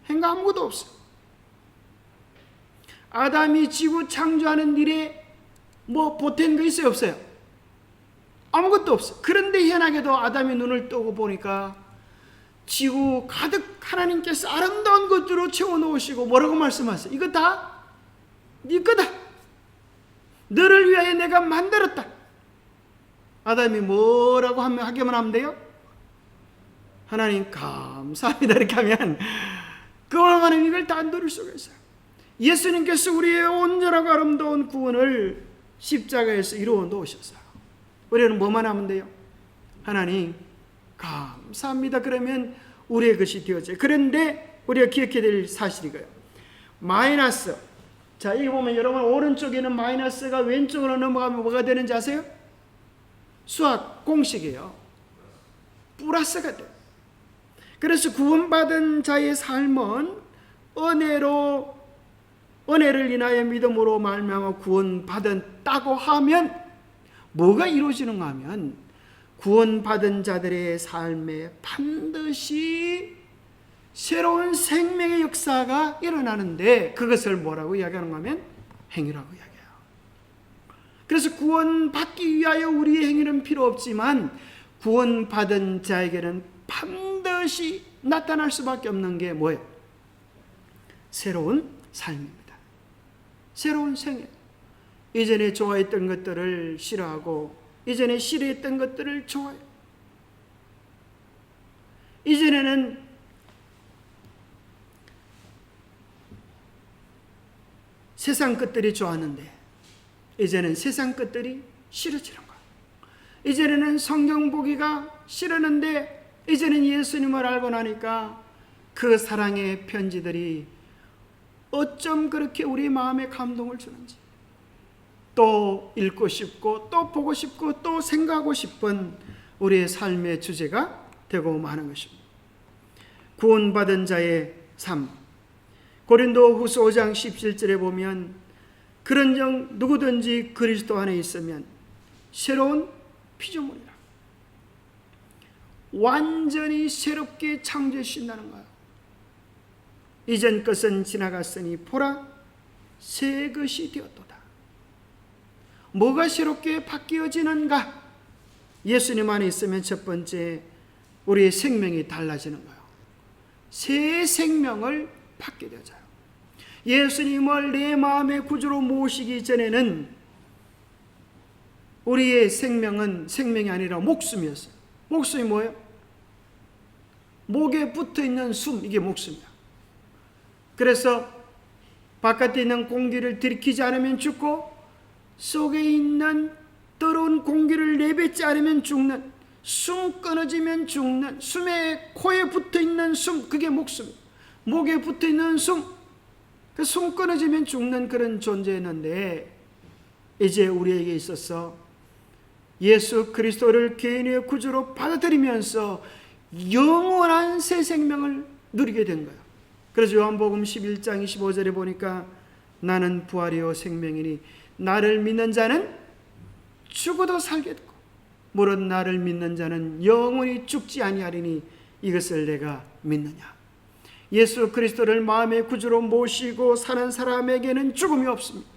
한 거 아무것도 없어요. 아담이 지구 창조하는 일에 뭐 보탠 거 있어요 없어요? 아무것도 없어요. 그런데 희한하게도 아담이 눈을 뜨고 보니까 지구 가득 하나님께서 아름다운 것들로 채워놓으시고 뭐라고 말씀하세요? 이거 다 네 거다. 너를 위하여 내가 만들었다. 아담이 뭐라고 하기만 하면 돼요? 하나님 감사합니다 이렇게 하면 그만하면 이걸 다 누릴 수가 있어요. 예수님께서 우리의 온전하고 아름다운 구원을 십자가에서 이루어 놓으셨어요. 우리는 뭐만 하면 돼요? 하나님 감사합니다. 그러면 우리의 것이 되어져요. 그런데 우리가 기억해야 될 사실이 이거예요. 마이너스. 자, 여기 보면 여러분 오른쪽에는 마이너스가 왼쪽으로 넘어가면 뭐가 되는지 아세요? 수학 공식이에요. 플러스가 돼요. 그래서 구원받은 자의 삶은 은혜를 인하여 믿음으로 말미암아 구원받았다고 하면 뭐가 이루어지는가 하면 구원받은 자들의 삶에 반드시 새로운 생명의 역사가 일어나는데 그것을 뭐라고 이야기하는가 하면 행위라고 이야기해요. 그래서 구원받기 위하여 우리의 행위는 필요 없지만 구원받은 자에게는 반드시 나타날 수밖에 없는 게 뭐예요? 새로운 삶입니다. 새로운 생애. 이전에 좋아했던 것들을 싫어하고 이전에 싫어했던 것들을 좋아해요. 이전에는 세상 것들이 좋았는데 이제는 세상 것들이 싫어지는 거예요. 이전에는 성경 보기가 싫었는데 이제는 예수님을 알고 나니까 그 사랑의 편지들이 어쩜 그렇게 우리 마음에 감동을 주는지 또 읽고 싶고 또 보고 싶고 또 생각하고 싶은 우리의 삶의 주제가 되고 마는 것입니다. 구원받은 자의 삶. 고린도후서 5장 17절에 보면 그런즉 누구든지 그리스도 안에 있으면 새로운 피조물이라. 완전히 새롭게 창조하신다는 거예요. 이전 것은 지나갔으니 보라 새 것이 되었도다. 뭐가 새롭게 바뀌어지는가? 예수님 안에 있으면 첫 번째 우리의 생명이 달라지는 거예요. 새 생명을 받게 되어져요. 예수님을 내 마음의 구주로 모시기 전에는 우리의 생명은 생명이 아니라 목숨이었어요. 목숨이 뭐예요? 목에 붙어있는 숨, 이게 목숨이야. 그래서 바깥에 있는 공기를 들이키지 않으면 죽고 속에 있는 더러운 공기를 내뱉지 않으면 죽는, 숨 끊어지면 죽는, 숨에 코에 붙어있는 숨, 그게 목숨. 목에 붙어있는 숨, 그 숨 끊어지면 죽는 그런 존재였는데 이제 우리에게 있어서 예수 그리스도를 개인의 구주로 받아들이면서 영원한 새 생명을 누리게 된 거예요. 그래서 요한복음 11장 25절에 보니까 나는 부활이요 생명이니 나를 믿는 자는 죽어도 살겠고 무릇 나를 믿는 자는 영원히 죽지 아니하리니 이것을 내가 믿느냐. 예수 그리스도를 마음의 구주로 모시고 사는 사람에게는 죽음이 없습니다.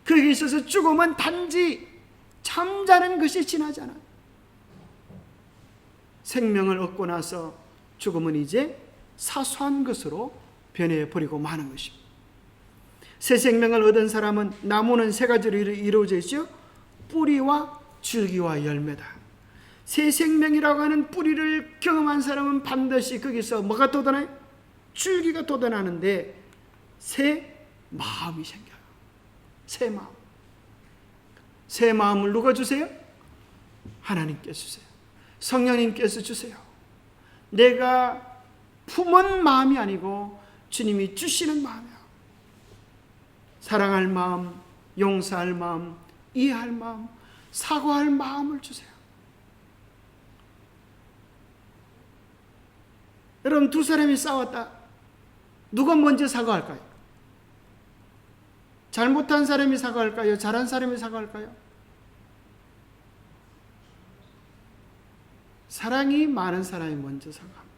거기에 있어서 죽음은 단지 잠자는 것이 지나잖아. 생명을 얻고 나서 죽음은 이제 사소한 것으로 변해버리고 마는 것입니다. 새 생명을 얻은 사람은 나무는 세 가지로 이루어져 있죠. 뿌리와 줄기와 열매다. 새 생명이라고 하는 뿌리를 경험한 사람은 반드시 거기서 뭐가 돋아나요? 줄기가 돋아나는데 새 마음이 생겨요. 새 마음. 새 마음을 누가 주세요? 하나님께서 주세요. 성령님께서 주세요. 내가 품은 마음이 아니고 주님이 주시는 마음이에요. 사랑할 마음, 용서할 마음, 이해할 마음, 사과할 마음을 주세요. 여러분, 두 사람이 싸웠다. 누가 먼저 사과할까요? 잘못한 사람이 사과할까요? 잘한 사람이 사과할까요? 사랑이 많은 사람이 먼저 사과합니다.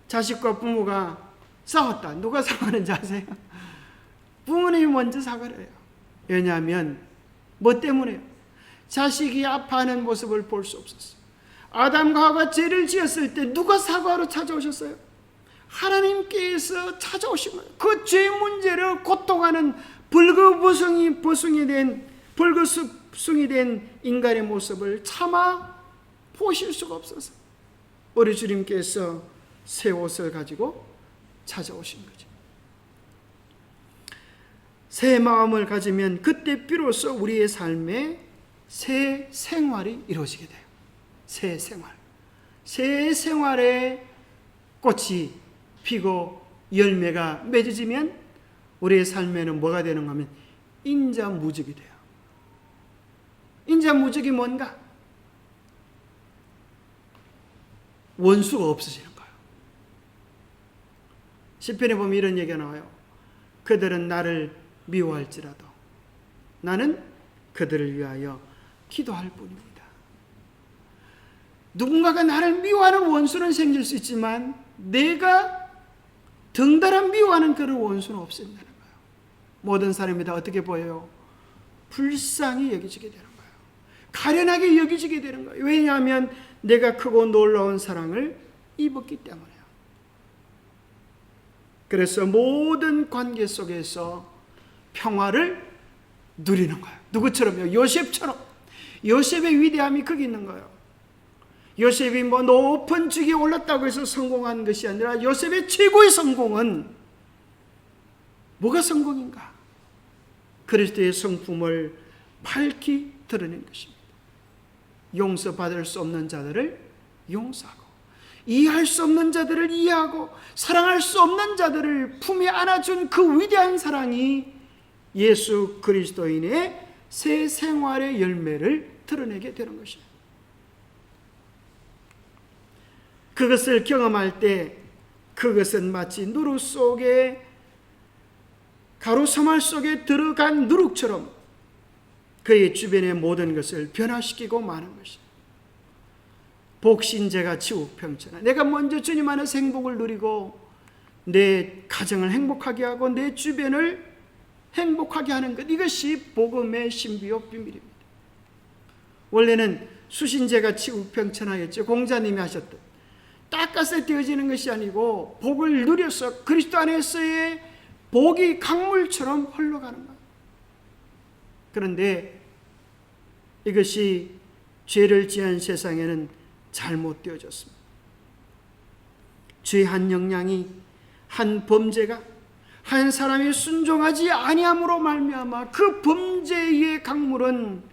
자식과 부모가 싸웠다. 누가 사과하는지 아세요? 부모님이 먼저 사과를 해요. 왜냐하면 뭐 때문에요? 자식이 아파하는 모습을 볼 수 없었어요. 아담과 하와가 죄를 지었을 때 누가 사과하러 찾아오셨어요? 하나님께서 찾아오신 거예요. 그 죄 문제를 고통하는 벌거벗숭이 된 인간의 모습을 차마 보실 수가 없어서 우리 주님께서 새 옷을 가지고 찾아오신 거죠. 새 마음을 가지면 그때 비로소 우리의 삶에 새 생활이 이루어지게 돼요. 새 생활. 새 생활에 꽃이 피고 열매가 맺어지면 우리의 삶에는 뭐가 되는가 하면 인자무적이 돼요. 인자무적이 뭔가? 원수가 없어지는 거예요. 시편에 보면 이런 얘기가 나와요. 그들은 나를 미워할지라도 나는 그들을 위하여 기도할 뿐입니다. 누군가가 나를 미워하는 원수는 생길 수 있지만 내가 덩달아 미워하는 그런 원수는 없앤다는 거예요. 모든 사람이 다 어떻게 보여요? 불쌍히 여기지게 되는 거예요. 가련하게 여기지게 되는 거예요. 왜냐하면 내가 크고 놀라운 사랑을 입었기 때문에요. 그래서 모든 관계 속에서 평화를 누리는 거예요. 누구처럼요? 요셉처럼. 요셉의 위대함이 거기 있는 거예요. 요셉이 뭐 높은 직에 올랐다고 해서 성공한 것이 아니라 요셉의 최고의 성공은 뭐가 성공인가? 그리스도의 성품을 밝히 드러낸 것입니다. 용서받을 수 없는 자들을 용서하고 이해할 수 없는 자들을 이해하고 사랑할 수 없는 자들을 품에 안아준 그 위대한 사랑이 예수 그리스도인의 새 생활의 열매를 드러내게 되는 것입니다. 그것을 경험할 때 그것은 마치 누룩 속에 가루서말 속에 들어간 누룩처럼 그의 주변의 모든 것을 변화시키고 마는 것입니다. 복신제가 치우평천하. 내가 먼저 주님 안에서 행복을 누리고 내 가정을 행복하게 하고 내 주변을 행복하게 하는 것, 이것이 복음의 신비요 비밀입니다. 원래는 수신제가 치우평천하였죠. 공자님이 하셨던 닦아서 되어지는 것이 아니고 복을 누려서 그리스도 안에서의 복이 강물처럼 흘러가는 것. 그런데 이것이 죄를 지은 세상에는 잘못되어졌습니다. 죄 한 영향이, 한 범죄가 한 사람이 순종하지 아니함으로 말미암아 그 범죄의 강물은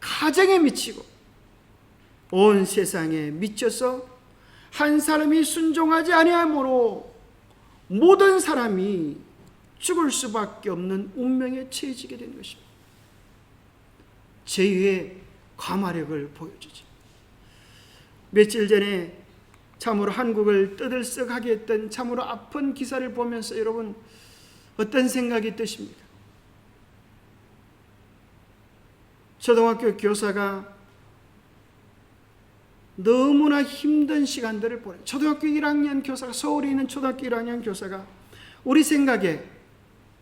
가정에 미치고 온 세상에 미쳐서 한 사람이 순종하지 아니함으로 모든 사람이 죽을 수밖에 없는 운명에 처해지게 된 것입니다. 죄의 과마력을 보여주죠. 며칠 전에 참으로 한국을 떠들썩하게 했던 참으로 아픈 기사를 보면서 여러분 어떤 생각이 드십니까? 초등학교 교사가 너무나 힘든 시간들을 보내. 초등학교 1학년 교사가, 서울에 있는 초등학교 1학년 교사가 우리 생각에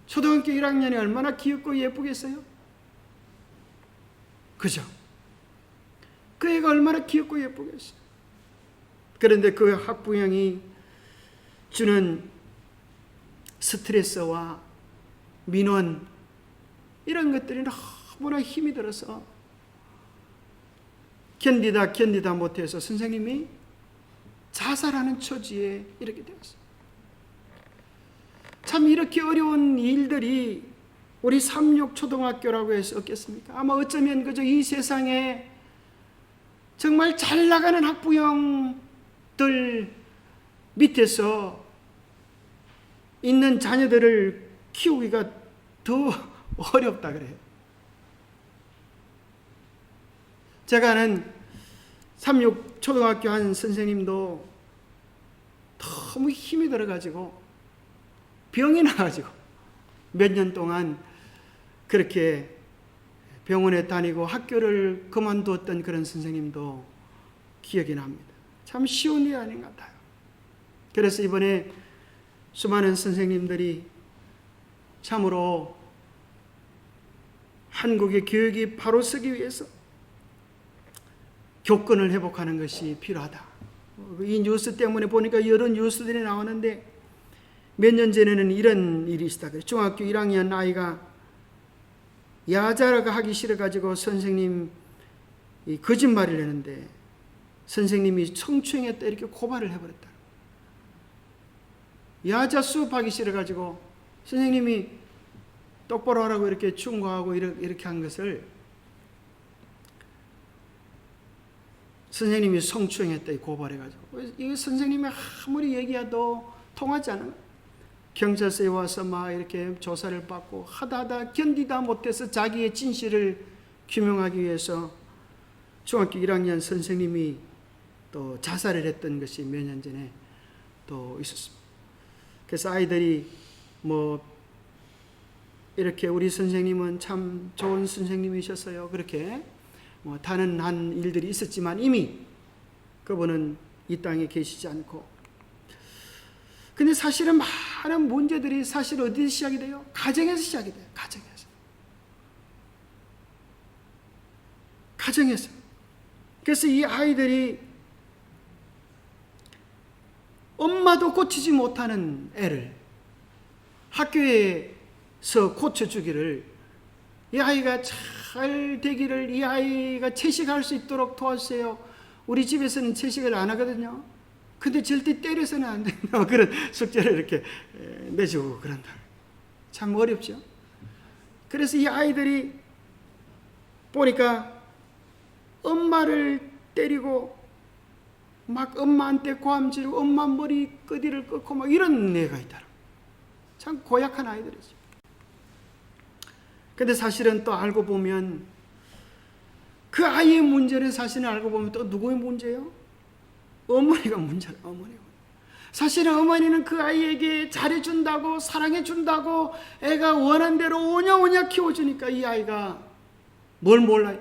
초등학교 1학년이 얼마나 귀엽고 예쁘겠어요? 그죠? 그 애가 얼마나 귀엽고 예쁘겠어요? 그런데 그 학부형이 주는 스트레스와 민원, 이런 것들이 너무나 힘이 들어서 견디다 못해서 선생님이 자살하는 처지에 이르게 되었어요. 참 이렇게 어려운 일들이 우리 삼육초등학교라고 해서 없겠습니까? 아마 어쩌면 그저 이 세상에 정말 잘 나가는 학부형들 밑에서 있는 자녀들을 키우기가 더 어렵다 그래요. 제가 아는 삼육초등학교 한 선생님도 너무 힘이 들어가지고 병이 나가지고 몇 년 동안 그렇게 병원에 다니고 학교를 그만두었던 그런 선생님도 기억이 납니다. 참 쉬운 일이 아닌 것 같아요. 그래서 이번에 수많은 선생님들이 참으로 한국의 교육이 바로 서기 위해서 교권을 회복하는 것이 필요하다. 이 뉴스 때문에 보니까 여러 뉴스들이 나오는데 몇 년 전에는 이런 일이 있었다. 중학교 1학년 아이가 야자가 하기 싫어가지고 선생님이 거짓말을 했는데 선생님이 성추행했다 이렇게 고발을 해버렸다. 야자 수업하기 싫어가지고 선생님이 똑바로 하라고 이렇게 충고하고 이렇게 한 것을 선생님이 성추행했다 고발해가지고, 이 선생님이 아무리 얘기해도 통하지 않아요. 경찰서에 와서 막 이렇게 조사를 받고 하다 견디다 못해서 자기의 진실을 규명하기 위해서 중학교 1학년 선생님이 또 자살을 했던 것이 몇 년 전에 또 있었습니다. 그래서 아이들이 뭐 이렇게 우리 선생님은 참 좋은 선생님이셨어요, 그렇게 뭐 단언한 일들이 있었지만 이미 그분은 이 땅에 계시지 않고, 근데 사실은 많은 문제들이 사실 어디서 시작이 돼요? 가정에서 시작이 돼요. 가정에서. 그래서 이 아이들이 엄마도 고치지 못하는 애를 학교에서 고쳐주기를, 이 아이가 잘 되기를, 이 아이가 채식할 수 있도록 도와주세요. 우리 집에서는 채식을 안 하거든요. 근데 절대 때려서는 안 된다. 그런 숙제를 이렇게 내주고 그런다. 참 어렵죠. 그래서 이 아이들이 보니까 엄마를 때리고 막 엄마한테 고함지르고 엄마 머리 끄디를 꺾고 막 이런 애가 있더라. 참 고약한 아이들이죠. 근데 사실은 또 알고 보면 그 아이의 문제는 사실은 알고 보면 또 누구의 문제예요? 어머니가 문제예요. 어머니가. 사실은 어머니는 그 아이에게 잘해준다고 사랑해준다고 애가 원한 대로 오냐오냐 키워주니까 이 아이가 뭘 몰라요?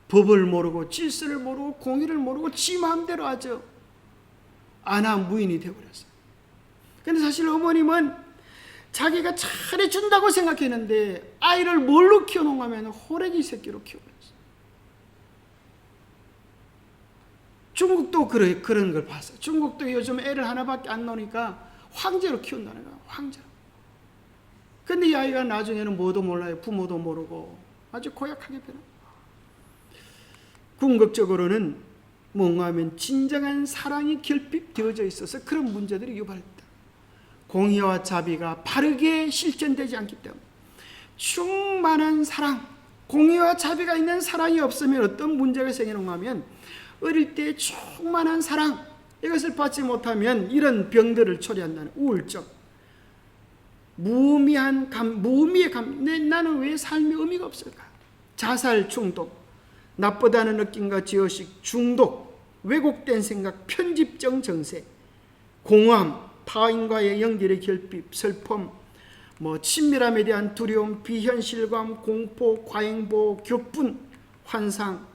법을 모르고 질서를 모르고 공의를 모르고 지 마음대로 하죠. 안하무인이 되어버렸어요. 근데 사실 어머님은 자기가 잘해준다고 생각했는데 아이를 뭘로 키워놓으면 호래기 새끼로 키워버렸어요. 중국도 그런 걸 봤어요. 중국도 요즘 애를 하나밖에 안 놓으니까 황제로 키운다는 거야. 황제로. 근데 이 아이가 나중에는 뭐도 몰라요. 부모도 모르고 아주 고약하게 변합니다. 궁극적으로는 뭔가 하면 진정한 사랑이 결핍되어져 있어서 그런 문제들이 유발됐다. 공의와 자비가 바르게 실천되지 않기 때문에 충만한 사랑, 공의와 자비가 있는 사랑이 없으면 어떤 문제가 생기는가 하면 어릴 때 충만한 사랑, 이것을 받지 못하면 이런 병들을 초래한다는 우울증, 무의미의 감, 나는 왜 삶에 의미가 없을까? 자살 중독, 나쁘다는 느낌과 지어식 중독, 왜곡된 생각, 편집적 정세, 공허함, 타인과의 연결의 결핍, 슬픔, 친밀함에 대한 두려움, 비현실감, 공포, 과잉보호, 격분, 환상,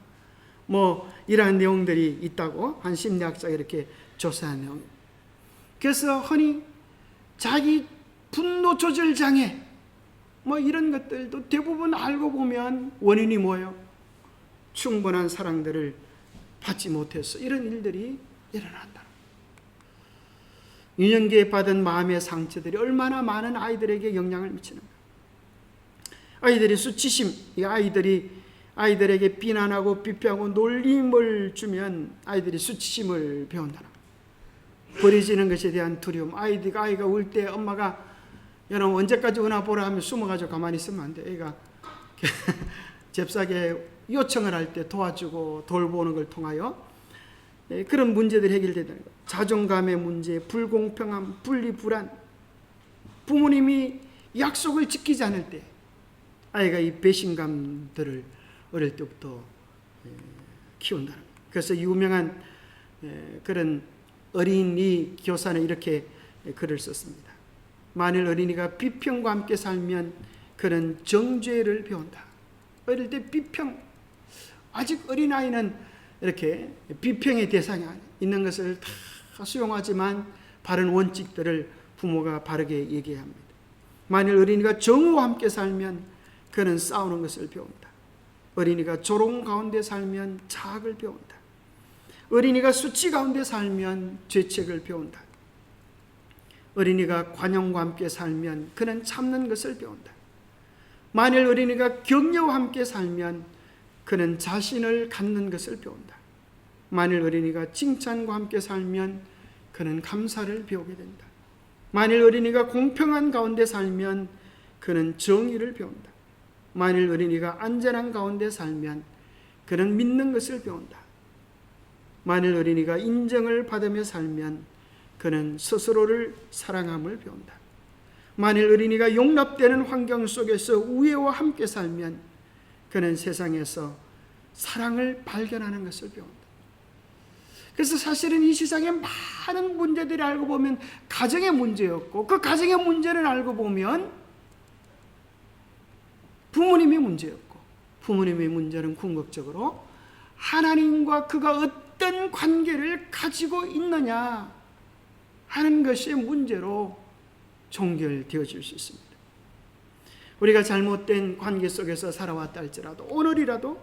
뭐 이러한 내용들이 있다고 한 심리학자가 이렇게 조사한 내용. 그래서 흔히 자기 분노 조절 장애 뭐 이런 것들도 대부분 알고 보면 원인이 뭐예요? 충분한 사랑들을 받지 못해서 이런 일들이 일어난다. 유년기에 받은 마음의 상처들이 얼마나 많은 아이들에게 영향을 미치는가. 아이들이 수치심, 이 아이들에게 비난하고 비평하고 놀림을 주면 아이들이 수치심을 배운다. 버려지는 것에 대한 두려움. 아이가 울 때 엄마가 여러분 언제까지 오나 보라 하면 숨어가지고 가만히 있으면 안 돼. 애가 잽싸게 요청을 할 때 도와주고 돌보는 걸 통하여 그런 문제들이 해결되는 거예요. 자존감의 문제, 불공평함, 분리불안. 부모님이 약속을 지키지 않을 때 아이가 이 배신감들을 어릴 때부터 키운다는 거예요. 그래서 유명한 그런 어린이 교사는 이렇게 글을 썼습니다. 만일 어린이가 비평과 함께 살면 그는 정죄를 배운다. 어릴 때 비평, 아직 어린아이는 이렇게 비평의 대상이 있는 것을 다 수용하지만 바른 원칙들을 부모가 바르게 얘기해야 합니다. 만일 어린이가 정오와 함께 살면 그는 싸우는 것을 배운다. 어린이가 조롱 가운데 살면 자학을 배운다. 어린이가 수치 가운데 살면 죄책을 배운다. 어린이가 관용과 함께 살면 그는 참는 것을 배운다. 만일 어린이가 격려와 함께 살면 그는 자신을 갖는 것을 배운다. 만일 어린이가 칭찬과 함께 살면 그는 감사를 배우게 된다. 만일 어린이가 공평한 가운데 살면 그는 정의를 배운다. 만일 어린이가 안전한 가운데 살면 그는 믿는 것을 배운다. 만일 어린이가 인정을 받으며 살면 그는 스스로를 사랑함을 배운다. 만일 어린이가 용납되는 환경 속에서 우애와 함께 살면 그는 세상에서 사랑을 발견하는 것을 배운다. 그래서 사실은 이 세상에 많은 문제들이 알고 보면 가정의 문제였고, 그 가정의 문제를 알고 보면 부모님의 문제였고, 부모님의 문제는 궁극적으로 하나님과 그가 어떤 관계를 가지고 있느냐 하는 것이 문제로 종결되어질 수 있습니다. 우리가 잘못된 관계 속에서 살아왔다 할지라도 오늘이라도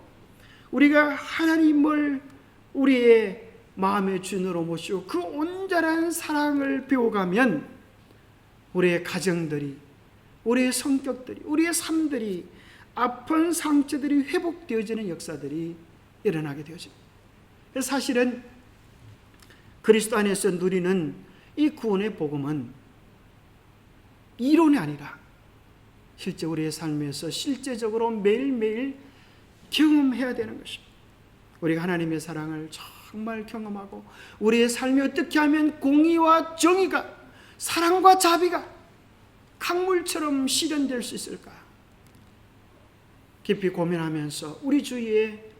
우리가 하나님을 우리의 마음의 주인으로 모시고 그 온전한 사랑을 배워가면 우리의 가정들이, 우리의 성격들이, 우리의 삶들이, 아픈 상처들이 회복되어지는 역사들이 일어나게 되어집니다. 그래서 사실은 그리스도 안에서 누리는 이 구원의 복음은 이론이 아니라 실제 우리의 삶에서 실제적으로 매일매일 경험해야 되는 것입니다. 우리가 하나님의 사랑을 정말 경험하고 우리의 삶이 어떻게 하면 공의와 정의가, 사랑과 자비가 강물처럼 실현될 수 있을까? 깊이 고민하면서 우리 주위에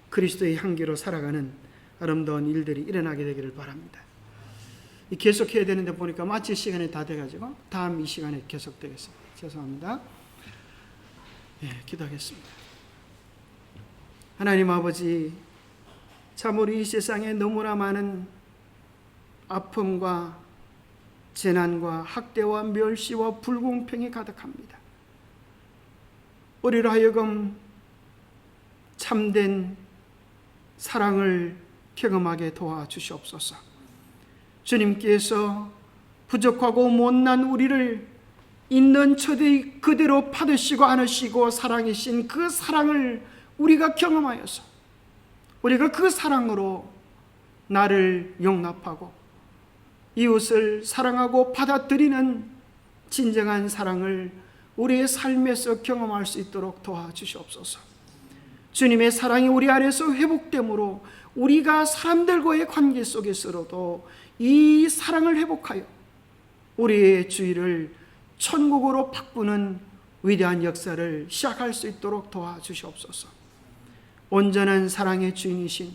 그리스도의 향기로 살아가는 아름다운 일들이 일어나게 되기를 바랍니다. 계속해야 되는데 보니까 마칠 시간이 다 돼가지고 다음 이 시간에 계속되겠습니다. 죄송합니다. 기도하겠습니다. 하나님 아버지, 참으로 이 세상에 너무나 많은 아픔과 재난과 학대와 멸시와 불공평이 가득합니다. 우리로 하여금 참된 사랑을 경험하게 도와주시옵소서. 주님께서 부족하고 못난 우리를 있는 처지 그대로 받으시고 안으시고 사랑이신 그 사랑을 우리가 경험하여서 우리가 그 사랑으로 나를 용납하고 이웃을 사랑하고 받아들이는 진정한 사랑을 우리의 삶에서 경험할 수 있도록 도와주시옵소서. 주님의 사랑이 우리 안에서 회복됨으로 우리가 사람들과의 관계 속에서도 이 사랑을 회복하여 우리의 주위를 천국으로 바꾸는 위대한 역사를 시작할 수 있도록 도와주시옵소서. 온전한 사랑의 주인이신,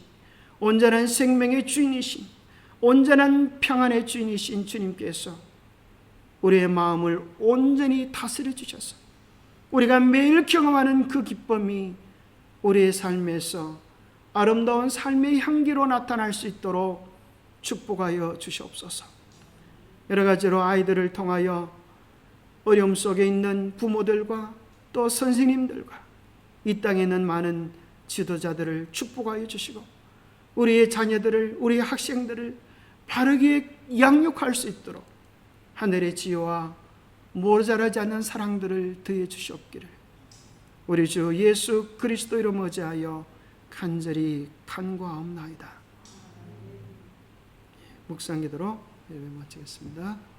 온전한 생명의 주인이신, 온전한 평안의 주인이신 주님께서 우리의 마음을 온전히 다스려 주셔서 우리가 매일 경험하는 그 기쁨이 우리의 삶에서 아름다운 삶의 향기로 나타날 수 있도록 축복하여 주시옵소서. 여러 가지로 아이들을 통하여 어려움 속에 있는 부모들과 또 선생님들과 이 땅에 있는 많은 지도자들을 축복하여 주시고 우리의 자녀들을, 우리의 학생들을 바르게 양육할 수 있도록 하늘의 지혜와 모자라지 않는 사랑들을 더해 주시옵기를 우리 주 예수 그리스도 이름 의지하여 간절히 간구하옵나이다. 묵상 기도로 예배 마치겠습니다.